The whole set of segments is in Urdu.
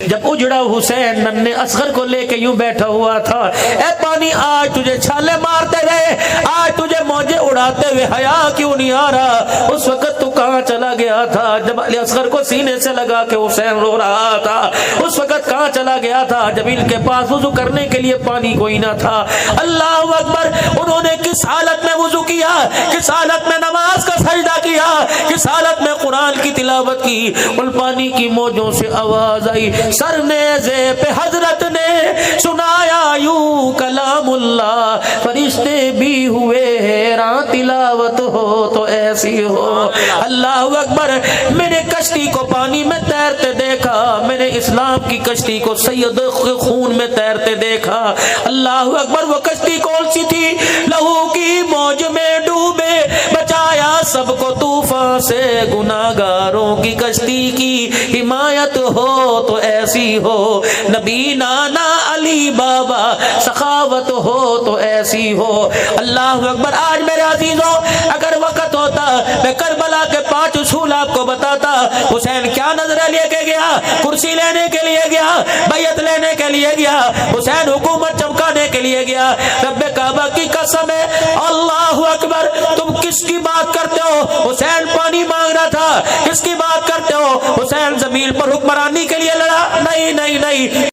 جب اجڑا حسین ننھے اصغر کو لے کے یوں بیٹھا ہوا تھا، اے پانی آج تجھے چھالے مارتے رہے، آج تجھے موجے اڑاتے ہوئے حیا کیوں نہیں آ رہا؟ اس وقت تو کہاں چلا گیا تھا؟ جب علی اصغر کو سینے سے لگا کے حسین رو رہا تھا، اس وقت کہاں چلا گیا تھا؟ جب ان کے پاس وضو کرنے کے لیے پانی کوئی نہ تھا۔ اللہ اکبر! انہوں نے کس حالت میں وضو کیا، کس حالت میں نماز کا سجدہ کیا، کس حالت میں قرآن کی تلاوت کی۔ ان پانی کی موجوں سے آواز آئی، سر نیزے پہ حضرت نے سنایا یوں کلام اللہ، فرشتے بھی ہوئے حیران، تلاوت ہو تو ایسی ہو۔ اللہ اکبر! میں نے کشتی کو پانی میں تیرتے دیکھا، میں نے اسلام کی کشتی کو سید خون میں تیرتے دیکھا۔ اللہ اکبر! وہ کشتی کون سی تھی؟ لہو کی موج میں ڈوبے بچایا سب کو طوفان سے، گناہگاروں کی کشتی کی حمایت ہو تو ایسی ہو، نبی نانا علی بابا سخاوت ہو تو ایسی ہو۔ اللہ اکبر! آج میرے عزیزوں، اگر وقت ہوتا میں کربلا کے 5 اصول آپ کو بتاتا۔ حسین کیا نظرہ لے کے گیا؟ کرسی لینے کے لیے گیا، بیعت لینے کے لیے گیا، حسین حکومت چمکانے کے لیے گیا۔ رب کعبہ کی قسم ہے، اللہ اکبر! تم کس کی بات کرتے ہو؟ حسین پانی مانگ رہا تھا۔ کس کی بات کرتے ہو؟ حسین زمین پر حکمرانی کے لیے لڑا؟ نہیں نہیں نہیں۔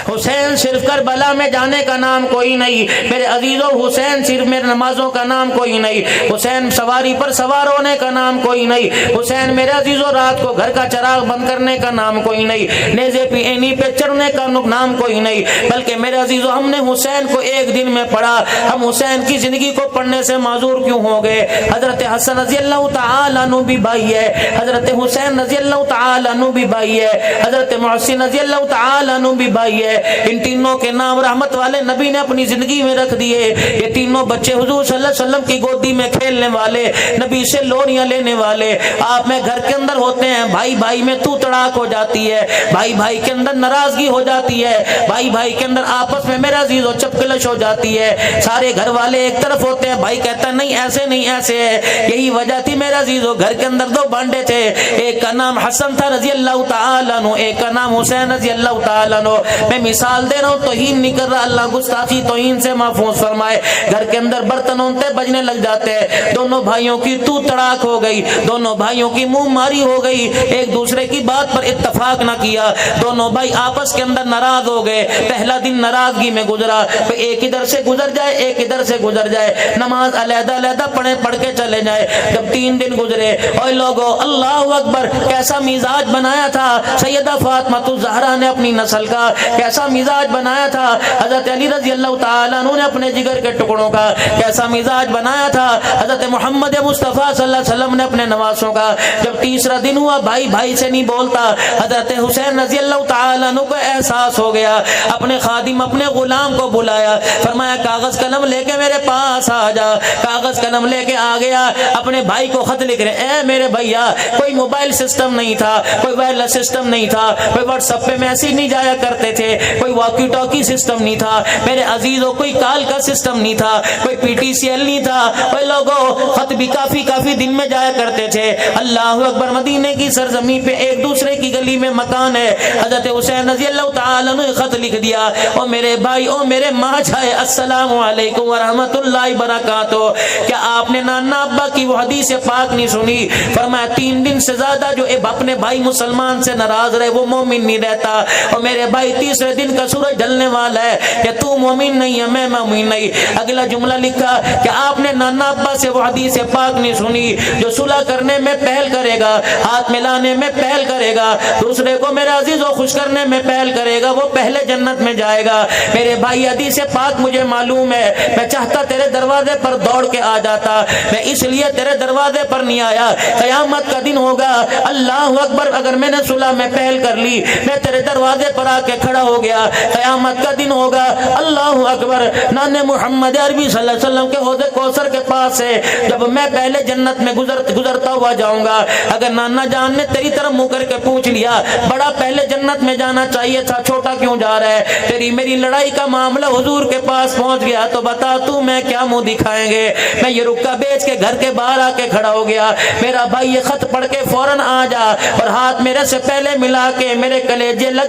حسین صرف کربلا میں جانے کا نام کوئی نہیں میرے عزیزوں، حسین صرف میرے نمازوں کا نام کوئی نہیں، حسین سواری پر سوار ہونے کا نام کوئی نہیں، حسین میرے عزیزوں رات کو گھر کا چراغ بند کرنے کا نام کوئی نہیں، نیزے پہ اینی پہ چڑھنے کا نام کوئی نہیں، بلکہ میرے عزیزوں ہم نے حسین کو ایک دن میں پڑھا۔ ہم حسین کی زندگی کو پڑھنے سے معذور کیوں ہو گئے؟ حضرت حسن رضی اللہ تعالیٰ عنہ بھی بھائی ہے، حضرت حسین رضی اللہ تعالیٰ عنہ بھی بھائی ہے، حضرت محسن رضی اللہ تعالیٰ عنہ بھی بھائی ہے۔ ان تینوں کے نام رحمت والے نبی نے اپنی زندگی میں رکھ دیے۔ یہ تینوں بچے حضور صلی اللہ علیہ وسلم کی گودی میں کھیلنے والے، نبی سے لوریاں لینے والے۔ آپ میں گھر کے اندر ہوتے ہیں، بھائی بھائی میں تو تڑاک ہو جاتی ہے، بھائی بھائی کے اندر ناراضگی ہو جاتی ہے، بھائی بھائی کے اندر آپس میں میرے عزیزوں چپکلش ہو جاتی ہے۔ سارے گھر والے ایک طرف ہوتے ہیں، بھائی کہتا ہے نہیں ایسے نہیں ایسے ہے۔ یہی وجہ تھی میرے عزیزوں، گھر کے اندر 2 بانڈے تھے، ایک کا نام حسن تھا رضی اللہ تعالیٰ عنہ، ایک کا نام حسین رضی اللہ تعالیٰ عنہ۔ میں مثال دے رہا ہوں، توہین نہیں کر رہا، اللہ گستاخی توہین سے محفوظ فرمائے۔ گھر کے اندر برتن ہوتے بجنے لگ جاتے ہیں، دونوں بھائیوں کی تو تڑاک ہو گئی، دونوں بھائیوں کی منہ ماری ہو گئی، ایک دوسرے کی بات پر اتفاق نہ کیا، دونوں بھائی آپس کے اندر ناراض ہو گئے۔ پہلا دن ناراضگی میں گزرا، ایک ادھر سے گزر جائے ایک ادھر سے گزر جائے، نماز علیحدہ علیحدہ پڑھ کے چلے جائے۔ جب 3 دن گزرے، اوے لوگو اللہ اکبر! کیسا مزاج بنایا تھا سیدہ فاطمہ الزہرا نے اپنی نسل کا، کیسا مزاج بنایا تھا حضرت علی رضی اللہ تعالیٰ عنہ نے اپنے جگر کے ٹکڑوں کا، کیسا مزاج بنایا تھا حضرت محمد مصطفیٰ صلی اللہ علیہ وسلم نے اپنے نواسوں کا۔ جب تیسرا دن ہوا، بھائی بھائی سے نہیں بولتا، حضرت حسین رضی اللہ تعالیٰ عنہ کو احساس ہو گیا، اپنے خادم اپنے غلام کو بلایا، فرمایا کاغذ قلم لے کے میرے پاس آ جا۔ کاغذ قلم لے کے آ گیا، اپنے بھائی کو خط لکھ رہے، اے میرے بھیا، کوئی موبائل سسٹم نہیں تھا، کوئی وائرلیس سسٹم نہیں تھا، کوئی واٹس ایپ پہ میسج نہیں جایا کرتے تھے، کوئی واکی ٹاکی سسٹم نہیں تھا میرے عزیزوں، کوئی کال کا سسٹم نہیں تھا، کوئی پی ٹی سی ایل نہیں تھا، کوئی لوگوں خط بھی کافی دن میں جایا کرتے تھے۔ اللہ اکبر! مدینے کی سرزمین پہ ایک دوسرے کی گلی میں مکان ہے، حضرت حسین رضی اللہ تعالیٰ نے خط لکھ دیا، او میرے بھائی، او میرے ماں جائے، السلام علیکم ورحمۃ اللہ وبرکاتہ۔ کیا آپ نے نانا ابا کی وہ حدیث پاک نہیں سنی؟ فرمایا 3 دن سے زیادہ جو اپنے بھائی مسلمان سے ناراض رہے وہ مومن نہیں رہتا۔ اور میرے بھائی تیسرے دن کا سورج ڈھلنے والا ہے کہ تو مومن نہیں ہے میں مومن نہیں۔ اگلا جملہ لکھا کہ آپ نے نانا ابا سے وہ حدیث پاک نہیں سنی، جو صلح کرنے میں پہل کرے گا، ہاتھ ملانے میں پہل کرے گا، دوسرے کو میرے عزیزوں خوش کرنے میں پہل کرے گا، وہ پہلے جنت میں جائے گا۔ میرے بھائی حدیث پاک مجھے معلوم ہے، میں چاہتا تیرے دروازے پر دوڑ کے آ جاتا، میں اس لیے تیرے دروازے پر نہیں آیا۔ قیامت کا دن ہوگا، اللہ اکبر، اگر میں نے صلح میں پہل کر لی، میں تیرے دروازے پر آ کے کھڑا ہو گیا, قیامت کا دن ہوگا. اللہ اکبر. نانے محمد عربی صلی اللہ علیہ وسلم کے حوض کوثر کے پاس سے جب میں پہلے جنت میں گزرتا ہوا جاؤں گا, اگر نانا جان نے تیری طرف منہ کر کے پوچھ لیا بڑا پہلے جنت میں جانا چاہیے تھا, چھوٹا کیوں جا رہا ہے, تیری میری لڑائی کا معاملہ حضور کے پاس پہنچ گیا تو بتا تو میں کیا منہ دکھائیں گے. میں یہ رکا بیچ کے گھر کے باہر آ کے کھڑا ہو گیا, میرا بھائی یہ خط پڑھ کے فوراً آ جا اور ہاتھ میرے سے پہلے ملا کے میرے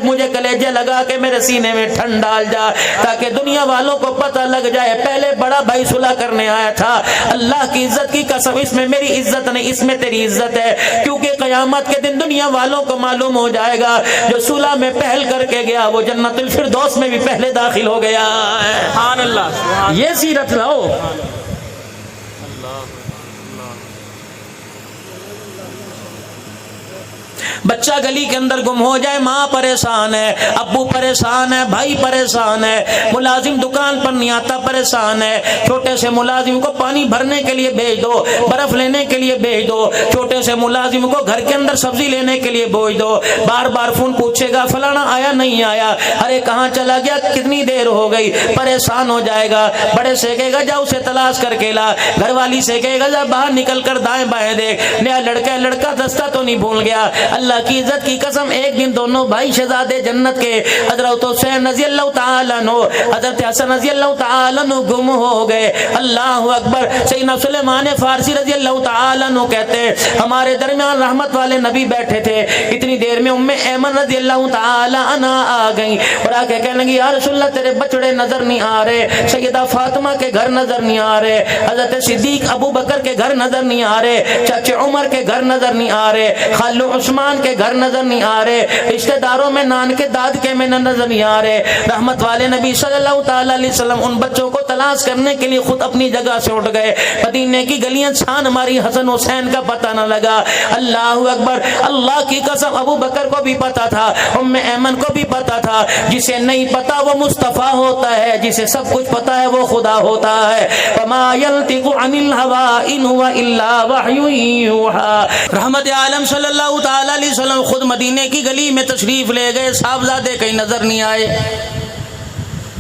مجھے کلیجے لگا کے میرے سینے میں ٹھنڈ ڈال جا, تاکہ دنیا والوں کو پتہ لگ جائے پہلے بڑا بھائی صلح کرنے آیا تھا. اللہ کی عزت کی قسم اس میں میری عزت نہیں, اس میں تیری عزت ہے, کیونکہ قیامت کے دن دنیا والوں کو معلوم ہو جائے گا جو صلح میں پہل کر کے گیا وہ جنت الفردوس میں بھی پہلے داخل ہو گیا. سبحان اللہ. یہ سیرت لاؤ. بچہ گلی کے اندر گم ہو جائے, ماں پریشان ہے, ابو پریشان ہے, بھائی پریشان ہے, ملازم دکان پر نہیں آتا پریشان ہے, چھوٹے سے ملازم کو پانی بھرنے کے لیے بھیج دو, برف لینے کے لیے بھیج دو, چھوٹے سے ملازم کو گھر کے اندر سبزی لینے کے لیے بھیج دو, بار بار فون پوچھے گا فلانا آیا نہیں آیا, ارے کہاں چلا گیا, کتنی دیر ہو گئی, پریشان ہو جائے گا. بڑے سے کہے گا جا اسے تلاش کر کے لا, گھر والی سے کہے گا جا باہر نکل کر دائیں بائیں دیکھ, نیا لڑکا دستہ تو نہیں بھول گیا. اللہ کی عزت کی قسم ایک دن دونوں بھائی شہزادے جنت کے حضرت حسین رضی اللہ تعالیٰ عنہ, حضرت حسن رضی اللہ تعالیٰ عنہ گم ہو گئے. اللہ اکبر. سیدنا سلیمان فارسی رضی اللہ تعالیٰ عنہ کہتے ہیں ہمارے درمیان رحمت والے نبی بیٹھے تھے, اتنی دیر میں ام ایمن رضی اللہ تعالیٰ عنہ آ گئیں اور آ کے کہنے لگی یا رسول اللہ تیرے بچڑے نظر نہیں آ رہے, سیدہ فاطمہ کے گھر نظر نہیں آ رہے, حضرت صدیق ابو بکر کے گھر نظر نہیں آ رہے, چچے عمر کے گھر نظر نہیں آ رہے, خالو عثمان کے گھر نظر نہیں آ رہے, رشتہ داروں میں نان کے داد کے میں نظر نہیں آ رہے. رحمت والے نبی صلی اللہ تعالی علیہ وسلم ان بچوں کو تلاش کرنے کے لیے خود اپنی جگہ سے اٹھ گئے. مدینے کی گلیاں چھان ماری, حسن حسین کا پتہ نہ لگا. اللہ اکبر. اللہ کی قسم ابو بکر کو بھی پتا تھا, ام ایمن کو بھی پتا تھا, جسے نہیں پتا وہ مصطفیٰ ہوتا ہے, جسے سب کچھ پتا ہے وہ خدا ہوتا ہے. وما ينطق عن الهوى ان هو الا وحی یوحى. رحمت عالم صلی اللہ تعالی علیہ وسلم خود مدینے کی گلی میں تشریف لے گئے, صاحبزادے کہیں نظر نہیں آئے.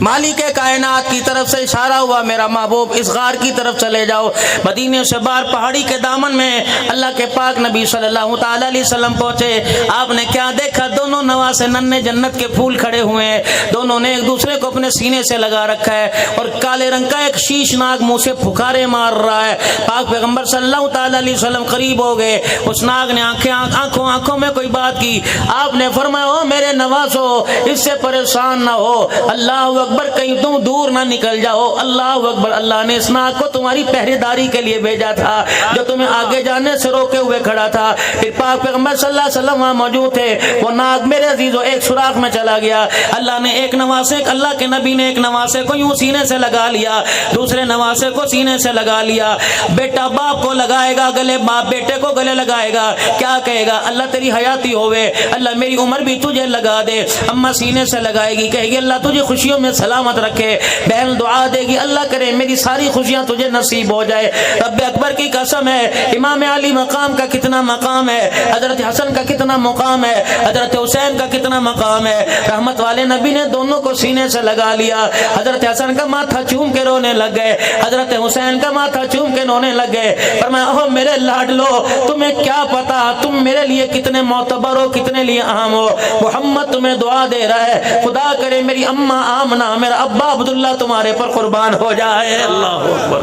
مالک کائنات کی طرف سے اشارہ ہوا میرا محبوب اس غار کی طرف چلے جاؤ. مدینے سے باہر پہاڑی کے دامن میں اللہ کے پاک نبی صلی اللہ تعالی علیہ وسلم پہنچے. آپ نے کیا دیکھا, دونوں نواسے ننے جنت کے پھول کھڑے ہوئے ہیں, دونوں نے ایک دوسرے کو اپنے سینے سے لگا رکھا ہے اور کالے رنگ کا ایک شیش ناگ منہ سے پھکارے مار رہا ہے. پاک پیغمبر صلی اللہ تعالی علیہ وسلم قریب ہو گئے. اس ناگ نے آنکھوں میں کوئی بات کی. آپ نے فرمایا او میرے نواسو اس سے پریشان نہ ہو, اللہ اکبر, کہیں تم دور نہ نکل جاؤ. اللہ اکبر. اللہ نے اس ناگ کو تمہاری پہرے داری کے لیے بھیجا تھا جو تمہیں آگے جانے سے روکے ہوئے کھڑا تھا. پھر پاک پیغمبر صلی اللہ علیہ وسلم وہاں موجود تھے. وہ ناگ میرے عزیزو ایک سوراخ میں چلا گیا. اللہ نے ایک نواسے, اللہ کے نبی نے ایک نواسے کو یوں سینے سے لگا لیا, دوسرے نواسے کو سینے سے لگا لیا. بیٹا باپ کو لگائے گا گلے, باپ بیٹے کو گلے لگائے گا. کیا کہے گا, اللہ تیری حیاتی ہوئے, اللہ میری عمر بھی تجھے لگا دے. اماں سینے سے لگائے گی, کہے گی اللہ تجھے خوشیوں میں سلامت رکھے. بہن دعا دے گی اللہ کرے میری ساری خوشیاں تجھے نصیب ہو جائے. رب اکبر کی قسم ہے, امام علی مقام کا کتنا مقام ہے, حضرت حسن کا کتنا مقام ہے, حضرت حسین کا کتنا مقام ہے. رحمت والے نبی نے دونوں کو سینے سے لگا لیا. حضرت حسن کا ماتھا چوم کے رونے لگ گئے, حضرت حسین کا ماتھا چوم کے رونے لگ گئے. فرمایا اوہ میرے لاڈلو, تمہیں کیا پتا تم میرے لیے کتنے معتبر ہو, کتنے لیے اہم ہو. محمد تمہیں دعا دے رہا ہے, خدا کرے میری اماں آمنہ, میرا ابا عبداللہ تمہارے پر قربان ہو جائے. اللہ اکبر.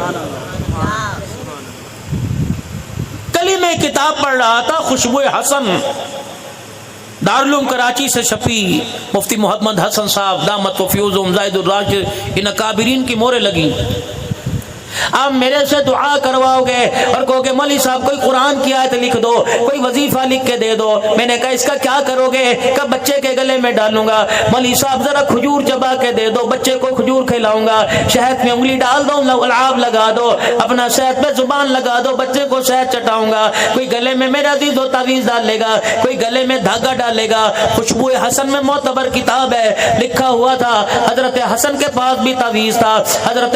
کلی میں کتاب پڑھ رہا تھا, خوشبو حسن دارالعلوم کراچی سے چھپی, مفتی محمد حسن صاحب دامت و فیوزہم زائد الراشد, ان اکابرین کی مورے لگی. آپ میرے سے دعا کرواؤ گے اور کہو گے مولوی صاحب کوئی قرآن کی آیت لکھ دو, کوئی وظیفہ لکھ کے دے دو. میں نے کہا اس کا کیا کرو گے, کہ بچے کے گلے میں ڈالوں گا. مولوی صاحب ذرا کھجور چبا کے دے دو, بچے کو کھجور کھلاؤں گا. شہد میں انگلی ڈال دو, لعاب لگا دو, اپنا شہد پہ زبان لگا دو, بچے کو شہد چٹاؤں گا. کوئی گلے میں میرا عزیز و تعویذ ڈال لے گا, کوئی گلے میں دھاگا ڈالے گا. خوشبو حسن میں معتبر کتاب ہے, لکھا ہوا تھا حضرت حسن کے پاس بھی تعویذ تھا, حضرت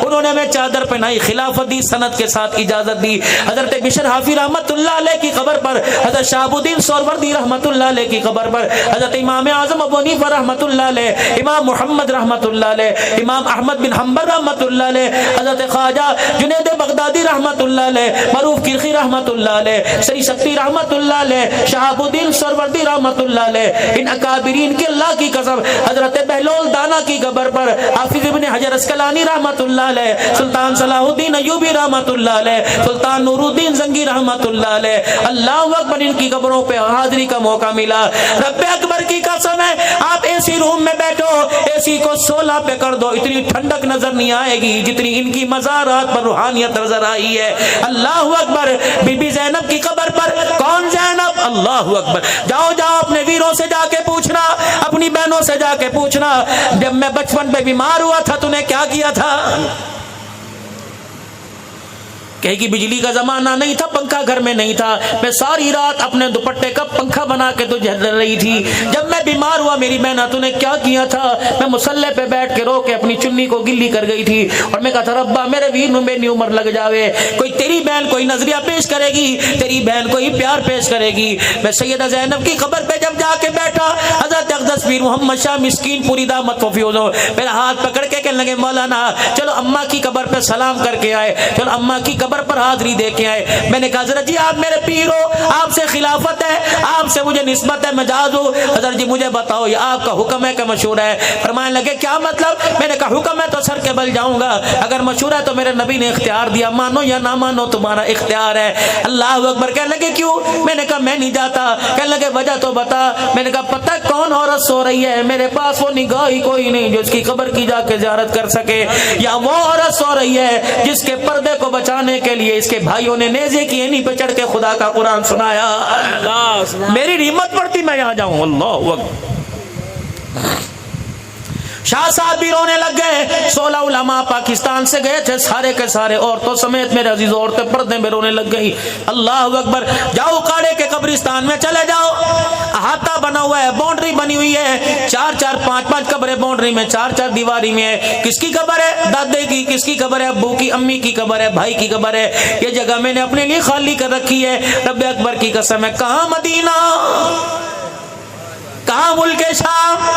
انہوں نے ہمیں چادر پہنائی، خلافت دی، سند کے ساتھ اجازت دی۔ حضرت بشر حافظ رحمت اللہ علیہ کی قبر پر، حضرت شہاب الدین سہروردی رحمت اللہ علیہ کی قبر پر، حضرت امام اعظم ابو حنیفہ رحمت اللہ علیہ، امام محمد رحمت اللہ علیہ، امام احمد بن حنبل رحمت اللہ علیہ، حضرت خواجہ جنید بغدادی رحمت اللہ علیہ، معروف کرخی رحمت اللہ علیہ، سری سکتی رحمت اللہ علیہ، شہاب الدین سہروردی رحمت اللہ علیہ، ان اکابرین کی اللہ کی قسم، حضرت بہلول دانا کی قبر پر حافظ ابن حجر اسقلانی رحمت اللہ علیہ، سلطان صلاح الدین ایوبی رحمت اللہ علیہ، سلطان نور الدین زنگی رحمت اللہ علیہ، اللہ اکبر، ان کی قبروں پہ حاضری کا موقع ملا۔ رب اکبر کی قسم ہے، آپ ایسی روم میں بیٹھو، ایسی کو 16 پہ کر دو، اتنی ٹھنڈک نظر نہیں آئے گی جتنی ان کی مزارات پر روحانیت نظر آئی ہے۔ اللہ اکبر، بی بی زینب کی قبر پر، کون زینب؟ اللہ اکبر، جاؤ جاؤ اپنے ویروں سے جا کے پوچھنا، اپنی بہنوں سے جا کے پوچھنا، جب میں بچپن پہ بیمار ہوا تھا تو نے کیا کیا تھا؟ کہے کہ بجلی کا زمانہ نہیں تھا، پنکھا گھر میں نہیں تھا، میں ساری رات اپنے دوپٹے کا پنکھا بنا کے تو جل رہی تھی۔ جب میں بیمار ہوا میری بہنا تو نے کیا کیا تھا؟ میں مصلے پہ بیٹھ کے رو کے اپنی چنی کو گلی کر گئی تھی اور میں کہا تھا ربا میرے ویر نو میری عمر لگ جاوے، کوئی تیری بہن کوئی نظریہ پیش کرے گی، تیری بہن کوئی پیار پیش کرے گی۔ میں سیدہ زینب کی قبر پہ جب جا کے بیٹھا، حضرت اقدس پیر محمد شاہ مسکین پوری دامت و فیوزو میرا ہاتھ پکڑ کے کہنے لگے مولانا چلو اماں کی قبر پہ سلام کر کے آئے، چلو اماں کی قبر پر حاضری دے کے آئے۔ میں نے کہا حضرت جی آپ میرے پیر ہو، آپ سے خلافت ہے، آپ سے مجھے نسبت ہے، مجاز ہوں، حضرت جی مجھے بتاؤ یہ آپ کا حکم ہے کہ مشورہ ہے؟ فرمانے لگے کیا مطلب؟ میں نے کہا حکم ہے تو سر کے بل جاؤں گا، اگر مشورہ ہے تو میرے نبی نے اختیار دیا، مانو یا نہ مانو تمہارا اختیار ہے۔ اللہ اکبر، کہنے لگے کیوں؟ میں نے کہا میں نہیں جاتا۔ کہنے لگے وجہ تو بتا۔ میں نے کہا پتہ کون عورت سو رہی ہے؟ میرے پاس وہ نگاہ ہی کوئی نہیں جو اس کی قبر کی جا کے زیارت کر سکے، یا وہ عورت سو رہی ہے جس کے پردے کو بچانے کے لیے اس کے بھائیوں نے نیزے کی اینی پہ چڑھ کے خدا کا قرآن سنایا۔ میری ہمت پڑتی میں یہاں جاؤں۔ اللہ اکبر۔ شاہ صاحب بھی رونے لگ گئے۔ 16 علماء پاکستان سے گئے تھے، سارے کے سارے عورتوں سمیت میرے عزیز عورتیں پردے میں رونے لگ گئی۔ اللہ اکبر۔ جاؤ کاڑے کے قبرستان میں چلے جاؤ، احاطہ بنا ہوا ہے، باؤنڈری بنی ہوئی ہے، 4-4 5-5 قبریں باؤنڈری میں، 4-4 دیواری میں ہے۔ کس کی قبر ہے؟ دادے کی۔ کس کی قبر ہے؟ ابو کی، امی کی قبر ہے، بھائی کی قبر ہے۔ یہ جگہ میں نے اپنے لیے خالی کر رکھی ہے۔ رب اکبر کی قسم ہے، کہاں مدینہ، کہاں ملک شام،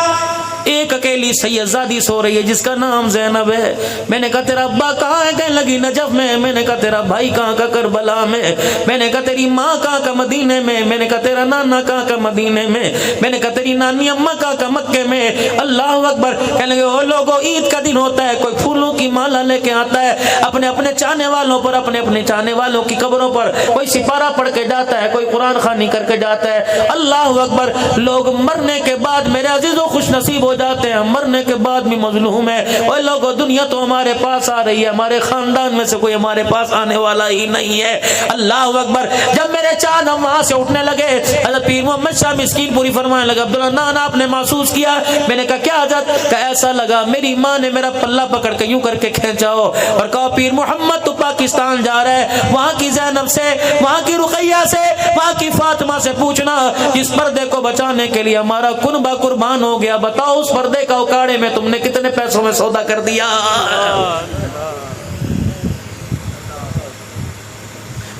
ایک اکیلی سیدزادی سو رہی ہے جس کا نام زینب ہے۔ میں نے کہا تیرا ابا کہاں ہے؟ کہنے لگی نجف میں۔ میں نے کہا تیرا بھائی کہاں کا؟ کربلا میں۔ میں نے کہا تیری ماں کہاں کا؟ مدینے میں۔ میں نے کہا تیرا نانا کہاں کا؟ مدینے میں۔ میں نے کہا تیری نانی اماں کہاں کا؟ مکے میں۔ اللہ اکبر۔ کہنے لگے او لوگوں عید کا دن ہوتا ہے، کوئی پھولوں کی مالا لے کے آتا ہے، اپنے اپنے چاہنے والوں پر، اپنے اپنے چاہنے والوں کی قبروں پر کوئی سپارہ پڑھ کے جاتا ہے، کوئی قرآن خوانی کر کے جاتا ہے۔ اللہ اکبر۔ لوگ مرنے کے بعد میرے عزیزوں خوش نصیب ہو جاتے ہیں، مرنے کے بعد بھی مظلوم ہے۔ اوے لوگوں دنیا تو ہمارے پاس آ رہی ہے، ہمارے خاندان میں سے کوئی ہمارے پاس آنے والا ہی نہیں ہے۔ اللہ اکبر۔ جب میرے چاند ہم وہاں سے اٹھنے لگے، حضرت پیر محمد شاہ مسکین پوری فرمانے لگا عبداللہ نانا آپ نے محسوس کیا؟ میں نے کہا کیا حضرت؟ کہ ایسا لگا میری ماں نے میرا پلہ پکڑ کے یوں کر کے کھینچا ہو اور کہا پیر محمد تو پاکستان جا رہا ہے، وہاں کی زینب سے، وہاں کی رقیہ سے، وہاں کی فاطمہ سے پوچھنا جس پردے کو بچانے کے لیے ہمارا کنبہ قربان ہو گیا، بتاؤ اس پردے کا اکاڑے میں تم نے کتنے پیسوں میں سودا کر دیا۔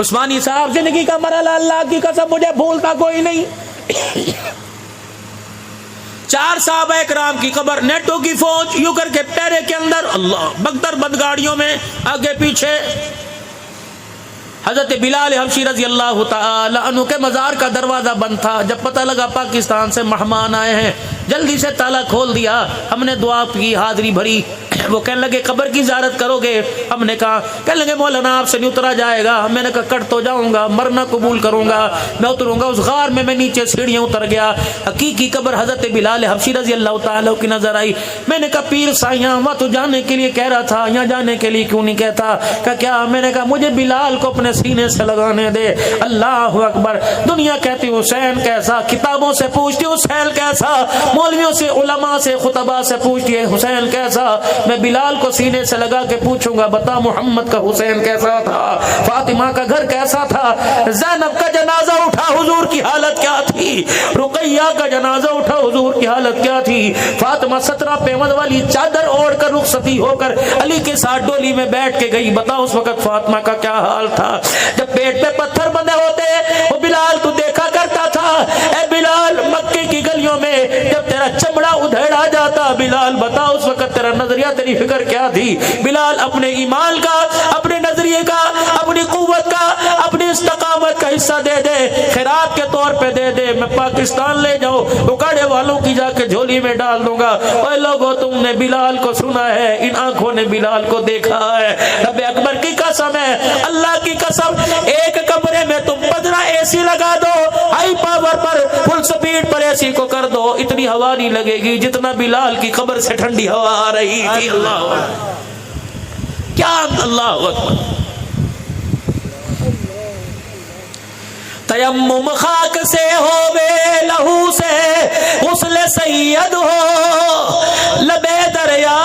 عثمانی صاحب زندگی کا مرحلہ اللہ کی قسم مجھے بھولتا کوئی نہیں۔ 4 صحابہ کرام کی قبر، نیٹو کی فوج یوں کر کے پیرے کے اندر، اللہ بختر بد گاڑیوں میں آگے پیچھے۔ حضرت بلال حبشی رضی اللہ تعالی عنہ کے مزار کا دروازہ بند تھا۔ جب پتہ لگا پاکستان سے مہمان آئے ہیں، جلدی سے تالا کھول دیا، ہم نے دعا کی، حاضری بھری۔ وہ کہنے لگے قبر کی زیارت کرو گے؟ ہم نے کہا، کہنے لگے مولانا آپ سے نہیں اترا جائے گا۔ میں نے کہا کٹ تو جاؤں گا، مرنا قبول کروں گا، میں اتروں گا۔ اس غار میں نیچے سیڑھیاں اتر گیا، حقیقی قبر حضرت بلال حبشی رضی اللہ تعالیٰ کی نظر آئی۔ میں نے کہا پیر سائیاں وہاں تو جانے کے لیے کہہ رہا تھا، یہاں جانے کے لیے کیوں نہیں کہتا؟ کہ کیا؟ میں نے کہا مجھے بلال کو اپنے سینے سے لگانے دے۔ اللہ اکبر۔ دنیا کہتی حسین کیسا، کتابوں سے پوچھتی حسین کیسا، مولویوں سے، علماء سے، خطباء سے پوچھتی ہے حسین کیسا، میں بلال کو سینے سے لگا کے پوچھوں گا بتا محمد کا حسین کیسا تھا, فاطمہ کا گھر کیسا تھا, زینب کا جنازہ اٹھا حضور کی حالت کیا تھی, رقیہ کا جنازہ اٹھا حضور کی حالت کیا تھی, فاطمہ 17 پیمد والی چادر اوڑھ کر رخصتی ہو کر علی کے ساتھ ڈولی میں بیٹھ کے گئی, بتا اس وقت فاطمہ کا کیا حال تھا. جب پیٹ پہ پتھر بندھے ہوتے وہ بلال تو دیکھا کرتا تھا, اے بلال مکے کی گلیوں میں جب تیرا چمڑا ادھیڑا جاتا, بلال بتا اس وقت تیرا نظریہ تیری فکر کیا تھی. بلال اپنے ایمان کا, اپنے نظریے کا, اپنی قوت کا, اپنی استقامت کا حصہ دے دے, خیرات کے طور پہ دے دے, میں پاکستان لے جاؤ اکاڑے والوں کی جا کے جھولی میں ڈال دوں گا. اے لوگوں تم نے بلال کو سنا ہے, ان آنکھوں نے بلال کو دیکھا ہے. رب اکبر کی قسم ہے, اللہ کی قسم, ایک کمرے میں تم 15 اے سی لگا دو, ہائی پاور پر فل سپیڈ پر اے سی کو کر دو, اتنی ہوا نہیں لگے گی جتنا بلال کی قبر سے ٹھنڈی ہوا آ رہی تھی. اللہ کیا, اللہ اکبر. تیمم خاک سے ہو بے لہو سے غسل سید ہو, لبے دریا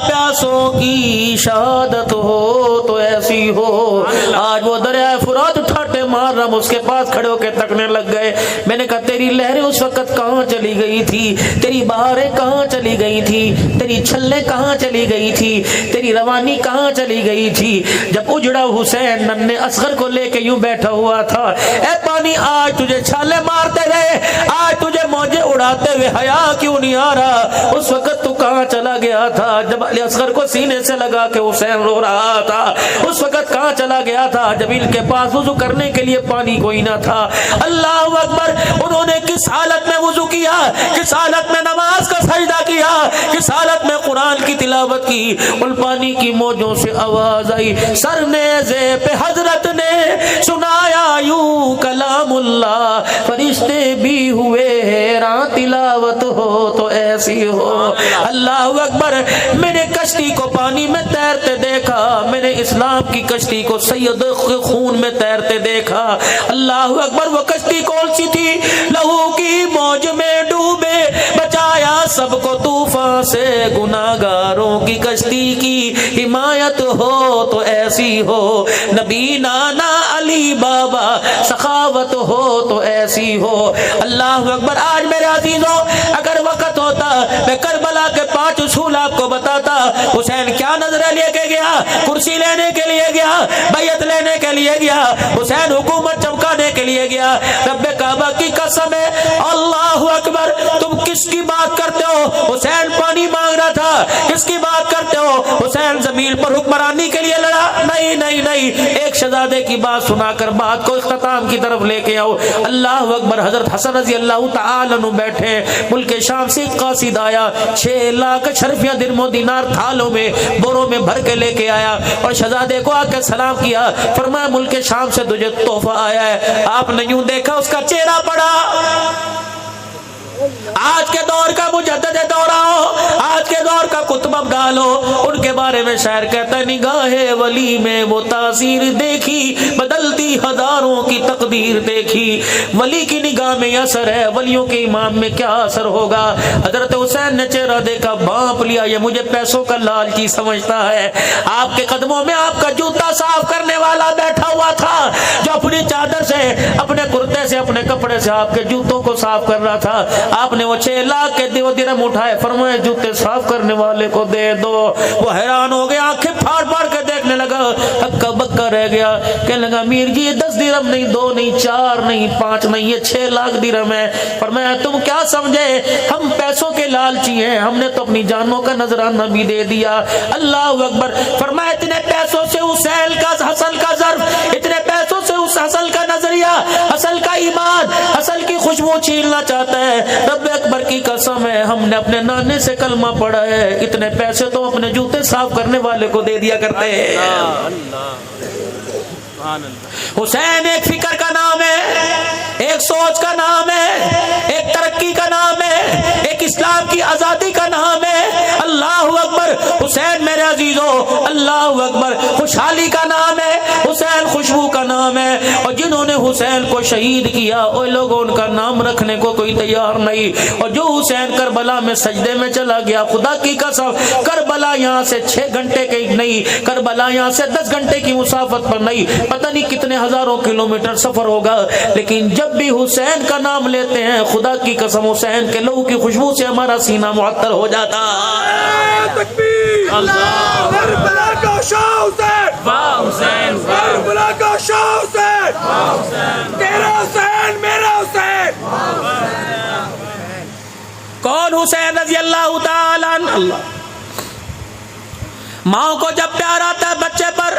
پیاسوں کی شہادت ہو تو ایسی ہو. آج وہ دریائے فرات ٹھاٹے مار رہا, اس کے پاس کھڑے ہو کے تکنے لگ گئے. میں نے کہا تیری لہریں اس وقت کہاں چلی گئی تھی, تیری بہاریں کہاں چلی گئی تھی, تیری چھلیں کہاں چلی گئی تھی, تیری روانی کہاں چلی گئی تھی جب اجڑا حسین ننھے اصغر کو لے کے یوں بیٹھا ہوا تھا. اے پانی آج تجھے چھالے مارتے رہے, آج تجھے موجے اڑاتے ہوئے حیا کیوں نہیں آ رہا, اس وقت تو کہاں چلا گیا تھا جب علی اصغر کو سینے سے لگا کے حسین رو رہا تھا, اس وقت کہاں چلا گیا تھا جب ان کے پاس وضو کرنے کے لیے پانی کوئی نہ تھا. اللہ اکبر, انہوں نے کس حالت میں وضو کیا, کس حالت میں نماز کا سجدہ کیا, کس حالت میں قرآن کی تلاوت کی. ان پانی کی موجوں سے آواز آئی, سر نیزے پہ حضرت نے سنایا یوں کلام اللہ, فرشتے بھی ہوئے حیران تلاوت ہو تو ایسی ہو. اللہ اکبر, میں نے کشتی کو پانی میں تیرتے دیکھا, میں نے اسلام کی کشتی کو سید خون میں تیرتے دیکھا. اللہ اکبر, وہ کشتی کون سی تھی, لہو کی موج میں ڈوبے بچایا سب کو طوفان سے, گناہگاروں کی کشتی کی حمایت ہو تو ایسی ہو. نبی نانا علی بابا سخاوت ہو تو ایسی ہو. اللہ اکبر. آج میرے عزیزوں, اگر وقت ہوتا میں کربلا کے 5 اصول آپ کو بتاتا. حسین کیا نظرہ لے کے گیا, کرسی لینے کے لیے گیا, بیعت لینے کے لیے گیا, حسین حکومت چمکانے کے لیے گیا. رب کعبہ کی قسم ہے, اللہ اکبر, تم کس کی بات کرتے ہو, حسین پانی مانگ رہا تھا, کس کی بات کرتے ہو, حسین زمین پر حکمرانی کے لیے لڑا, نہیں نہیں نہیں. ایک شہزادے کی بات سنا کر بات کو اختتام کی طرف لے کے آؤ. اللہ اکبر. حضرت حسن رضی اللہ تعالی عنہ بیٹھے, ملک شام سے قاصد آیا, 6 لاکھ شرفیاں درم و دینار تھالوں میں بوروں میں بھر کے لے کے آیا اور شہزادے کو آ کے سلام کیا. فرمایا ملک شام سے تجھے تحفہ آیا ہے. آپ نے یوں دیکھا, اس کا چہرہ پڑا. آج کے دور کا مجدد دورہ ہو, آج کے دور کا کتب ابدال ہو, ان کے بارے میں شاعر کہتا ہے, نگاہ ولی میں وہ تاثیر دیکھی, بدلتی ہزاروں کی تقدیر دیکھی. ولی کی نگاہ میں اثر ہے, ولیوں کے امام میں کیا اثر ہوگا. حضرت حسین نے چہرہ دیکھا, بانپ لیا, یہ مجھے پیسوں کا لالچی سمجھتا ہے. آپ کے قدموں میں آپ کا جوتا صاف کرنے والا بیٹھا ہوا تھا, جو اپنی چادر سے, اپنے کرتے سے, اپنے کپڑے سے آپ کے جوتوں کو صاف کر رہا تھا. آپ نے وہ 6 لاکھ کے درہم اٹھائے, فرمایا جوتے صاف کرنے والے کو دے دو. وہ حیران ہو گیا, آنکھیں پھاڑ پھاڑ کے دیکھنے لگا, ہکا بکا رہ گیا. کہنے لگا, امیر جی یہ 10 درہم نہیں, 2 نہیں, 4 نہیں, 5 نہیں, یہ 6 لاکھ درہم ہے. فرمایا تم کیا سمجھے, ہم پیسوں کے لالچی ہیں, ہم نے تو اپنی جانوں کا نذرانہ بھی دے دیا. اللہ اکبر. فرمایا اتنے پیسوں سے حسین کا, حسن کا ظرف, اتنے پیسوں سے اس حسن کا نظریہ, حسن کا ایمان, حسن کی خوشبو چھیننا چاہتا ہے. رب اکبر کی قسم ہے, ہم نے اپنے نانے سے کلمہ پڑھا ہے, اتنے پیسے تو اپنے جوتے صاف کرنے والے کو دے دیا کرتے ہیں. حسین ایک فکر کا نام ہے, ایک سوچ کا نام ہے, ایک ترقی کا نام ہے, ایک اسلام کی آزادی کا نام ہے. اللہ اکبر. حسین میرے عزیزوں, اللہ اکبر, خوشحالی کا نام ہے, حسین خوشبو کا نام نام ہے، اور جنہوں نے حسین کو شہید کیا وہ لوگوں ان کا نام رکھنے کو کوئی تیار نہیں، اور جو حسین کربلا میں سجدے میں چلا گیا، خدا کی قسم کربلا یہاں سے 6 گھنٹے کی نہیں، کربلا یہاں سے 10 گھنٹے کی مسافت پر نہیں، پتہ نہیں کتنے ہزاروں کلومیٹر سفر ہوگا، لیکن جب بھی حسین کا نام لیتے ہیں خدا کی قسم حسین کے لہو کی خوشبو سے ہمارا سینہ معطر ہو جاتا ہے۔ اللہ کربلا کا شاہ حسین، واہ حسین، واہ کربلا کا شاہ حسین، تیرا حسین میرا حسین۔ کون حسین رضی اللہ تعالیٰ عنہ؟ ماں کو جب پیار آتا ہے بچے پر،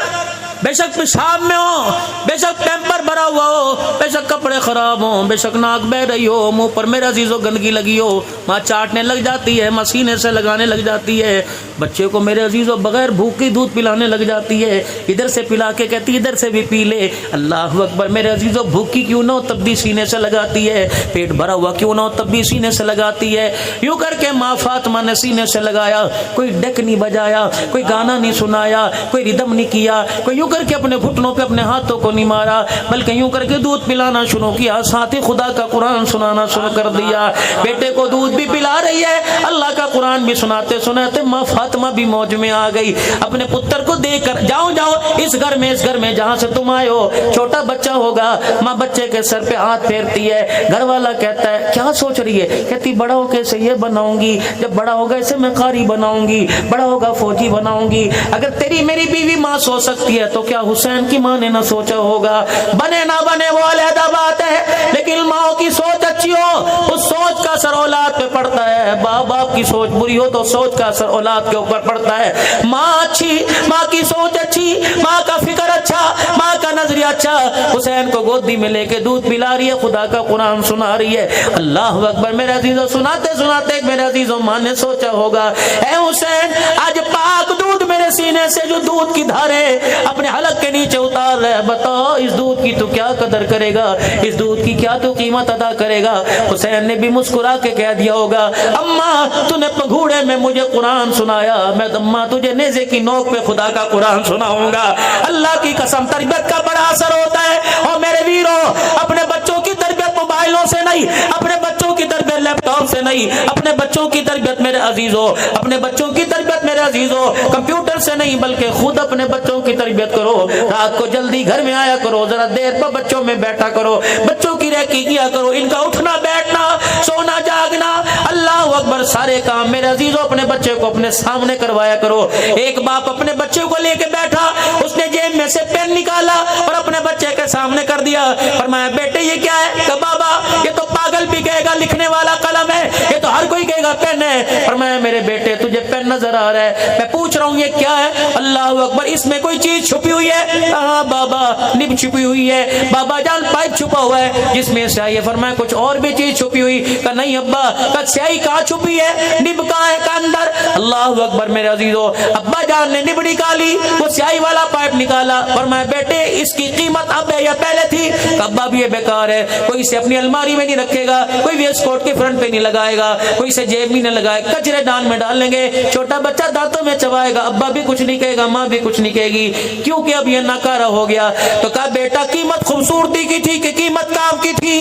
بے شک پیشاب میں ہو، بے شک پیمپر بھرا ہوا ہو، بے شک کپڑے خراب ہوں، بے شک ناک بہ رہی ہو، منہ پر میرے عزیزو گندگی لگی ہو، ماں چاٹنے لگ جاتی ہے، ماں سینے سے لگانے لگ جاتی ہے، بچے کو میرے عزیزو بغیر بھوک کی دودھ پلانے لگ جاتی ہے، ادھر سے پلا کے کہتی ادھر سے بھی پی لے، اللہ اکبر، میرے عزیزو بھوکی کیوں نہ ہو تب بھی سینے سے لگاتی ہے، پیٹ بھرا ہوا کیوں نہ ہو تب بھی سینے سے لگاتی ہے، یوں کر کے ماں فاطمہ نے سینے سے لگایا، کوئی ڈیک نہیں بجایا، کوئی گانا نہیں سنایا، کوئی ردم نہیں کیا، کوئی یوں کر کے اپنے گھٹنوں پہ اپنے ہاتھوں کو نہیں مارا، بلکہ یوں کر کے دودھ پلانا شروع کیا، ساتھ ہی خدا کا قرآن سنانا شروع کر دیا، بیٹے کو دودھ بھی پلا رہی ہے، اللہ کا قرآن بھی سناتے سناتے ماں فاطمہ بھی موج میں آ گئی، اپنے پتر کو دیکھ کر جاؤ جاؤ اس گھر میں جہاں سے تم آئے ہو چھوٹا بچہ ہوگا، ماں بچے کے سر پہ ہاتھ پھیرتی ہے، گھر والا کہتا ہے کیا سوچ رہی ہے، کہتی بڑا ہو کے اسے یہ بناؤں گی، جب بڑا ہوگا اسے میں قاری بناؤں گی، بڑا ہوگا فوجی بناؤں گی، اگر تیری میری بیوی ماں سوچ سکتی ہے تو کیا حسین کی ماں نے نہ سوچا ہوگا، بنے نہ بنے وہ علیحدہ بات ہے، لیکن ماں کی سوچ اچھی ہو اس سوچ کا اثر اولاد پہ پڑتا ہے، باپ کی سوچ بری ہو تو سوچ کا اثر اولاد کے اوپر پڑتا ہے، ماں اچھی، ماں کی سوچ اچھی، ماں کا فکر اچھا، ماں کا نظریہ اچھا، حسین کو گودی میں لے کے دودھ پلا رہی ہے، خدا کا قرآن سنا رہی ہے، اللہ اکبر، میرے عزیزو سناتے سناتے میرے عزیزو ماں نے سوچا ہوگا اے حسین آج پاک دودھ میرے سینے سے جو دودھ کی دھاریں اپنے حلق کے نیچے اتار رہے، بتاؤ اس دودھ کی تو کیا قدر کرے گا، اس دودھ کی کیا تو قیمت ادا کرے گا، حسین نے بھی مسکرا کے کہہ دیا ہوگا اماں تو نے پگھوڑے میں مجھے قرآن سنایا، میں اماں تجھے نیزے کی نوک پہ خدا کا قرآن سناؤں گا، اللہ کی قسم تربیت کا بڑا اثر ہوتا ہے، اور میرے ویرو اپنے بچوں کی تربیت موبائلوں سے نہیں، اپنے بچوں کی تربیت لیپ ٹاپ سے نہیں، اپنے بچوں کی تربیت میرے عزیزو، اپنے بچوں کی تربیت میرے عزیزو کمپیوٹر سے نہیں بلکہ خود اپنے بچوں کی تربیت کرو، رات کو جلدی گھر میں آیا کرو، ذرا دیر پر بچوں میں بیٹھا کرو، بچوں کی ریکی کیا کرو، ان کا اٹھنا بیٹھنا سونا جاگنا اللہ اکبر سارے کام میرے عزیزو اپنے بچے کو اپنے سامنے کروایا کرو۔ ایک باپ اپنے بچے کو لے کے بیٹھا، اس نے جیب میں سے پین نکالا اور اپنے بچے کے سامنے کر دیا، فرمایا بیٹے یہ کیا ہے، کہ بابا یہ تو پاگل بھی کہے گا لکھنے والا قلم ہے، یہ تو ہر کوئی کہے گا پین ہے، فرمایا میرے بیٹے تجھے پین نظر آ رہا ہے، میں پوچھ رہا ہوں یہ کیا ہے، اللہ اکبر اس میں کوئی چیز چھپی ہوئی ہے، ہاں بابا نب چھپی ہوئی ہے، بابا جان پائپ چھپا ہوا ہے جس میں سیاہی ہے، فرمایا کچھ اور بھی چیز چھپی ہوئی، کہ نہیں ابا، کہ سیاہی کہاں چھپی ہے، نب کہاں ہے کہ اندر، اللہ اکبر میرے عزیزو ابا جان نے نب نکالی، وہ سیاہی والا پائپ نکالا، فرمایا بیٹے اس کی قیمت اب ہے یا پہلے تھی، کہ ابا بھی یہ بیکار ہے، کوئی اسے اپنی الماری میں نہیں رکھے گا، کوئی ویسٹ کوٹ کے فرنٹ پہ نہیں لگائے گا، کوئی اسے جیب میں نہیں لگائے، کچرے دان میں ڈال لیں گے، چھوٹا بچہ دانتوں میں چبائے گا، ابا بھی کچھ نہیں کہے گا، ماں بھی کچھ نہیں کہے گی، کیونکہ اب یہ ناکارہ ہو گیا، تو کہا بیٹا قیمت خوبصورتی کی تھی کہ قیمت کام کی تھی،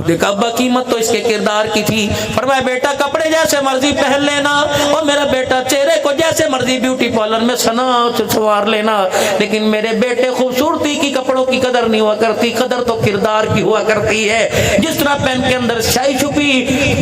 دیکھا ابا قیمت تو اس کے کردار کی تھی، فرمایا بیٹا کپڑے جیسے مرضی پہن لینا، اور میرا بیٹا چہرے کو جیسے مرضی بیوٹی پارلر میں سنوار لینا، لیکن میرے بیٹے خوبصورتی کی کپڑوں کی قدر نہیں ہوا کرتی، قدر تو کردار کی ہوا کرتی ہے، جس طرح پین کے اندر سیاہی چھپی،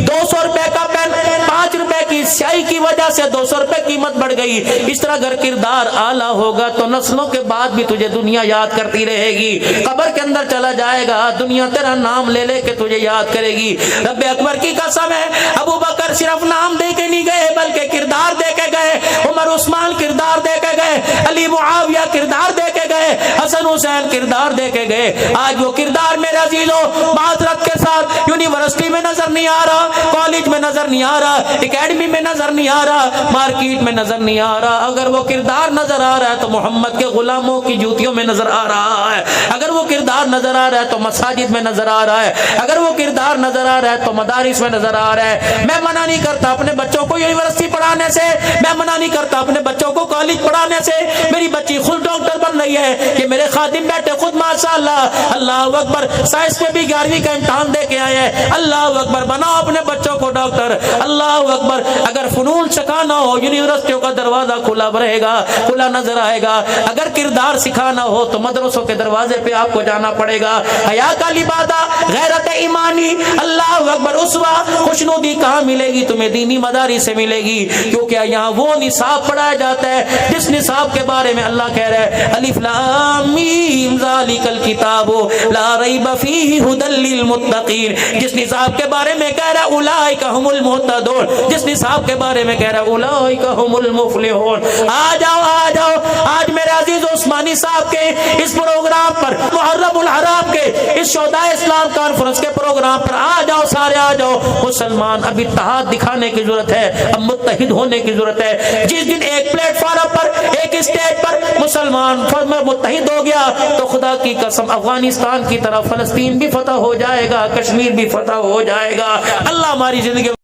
200 روپے کا پین 5 روپے کی سیاہی کی وجہ سے 200 روپے قیمت بڑھ گئی، اس طرح اگر کردار اعلیٰ ہوگا تو نسلوں کے بعد بھی تجھے دنیا یاد کرتی رہے گی، قبر کے اندر چلا جائے گا دنیا تیرا نام لے لے کے تجھے یاد کرے گی، رب اکبر کی قسم ہے ابو بکر صرف نام دے کے نہیں گئے بلکہ کردار دے کے گئے، عمر عثمان کردار دے کے گئے، علی معاویہ کردار دے کے گئے، حسن حسین کردار دے کے گئے، آج وہ کردار میرے عزیزوں معذرت کے ساتھ یونیورسٹی میں نظر نہیں آ رہا، کالج میں نظر نہیں آ رہا، اکیڈمی میں نظر نہیں آ رہا، مارکیٹ میں نظر نہیں آ رہا، اگر وہ کردار نظر آ رہا ہے تو محمد کے غلاموں کی جوتیوں میں نظر آ رہا ہے، اگر وہ کردار نظر آ رہا ہے تو مساجد میں نظر آ رہا ہے، اگر اگر وہ کردار نظر آ رہا ہے تو مدارس میں نظر آ رہا ہے. میں منع نہیں کرتا اپنے بچوں کو یونیورسٹی پڑھانے سے, میں منع نہیں کرتا اپنے بچوں کو کالج پڑھانے سے. میری بچی خود ڈاکٹر بن رہی ہے, کہ میرے خادم بیٹے خود ماشاءاللہ اللہ اکبر سائنس میں بھی 11ویں کا امتحان دے کے آئے ہیں. اللہ اکبر, بناؤ اپنے بچوں کو ڈاکٹر. اللہ اکبر. اگر فنون سکھانا ہو یونیورسٹیوں کا دروازہ کھلا رہے گا, کھلا نظر آئے گا. اگر کردار سکھانا ہو تو مدرسوں کے دروازے پہ آپ کو جانا پڑے گا. حیا کا لبادہ, غیرت ایمانی, اللہ اکبر, اسوہ, خوشنودی کہاں ملے گی تمہیں؟ دینی مدارس سے ملے گی, کیونکہ یہاں وہ نصاب پڑھایا جاتا ہے جس نصاب کے بارے میں اللہ کہہ رہا ہے الف لام میم ذالک الکتاب لا ریب فیہ ھدی للمتقین. جس نصاب کے بارے میں کہہ رہا ہے اولئک ھم المہتدون, جس نصاب کے بارے میں کہہ رہا ہے اولئک ھم المفلحون. آ جاؤ آ جاؤ, آج میرے عزیز عثمانی صاحب کے اس پروگرام پر, محرم الحرام کے اس شہداء اسلام کانفرنس کے پروگرام پر آ جاؤ, سارے آ جاؤ. مسلمان اب اتحاد دکھانے کی ضرورت ہے, اب متحد ہونے کی ضرورت ہے. جس دن ایک پلیٹ فارم پر, ایک اسٹیج پر مسلمان متحد ہو گیا تو خدا کی قسم افغانستان کی طرف فلسطین بھی فتح ہو جائے گا, کشمیر بھی فتح ہو جائے گا. اللہ ہماری زندگی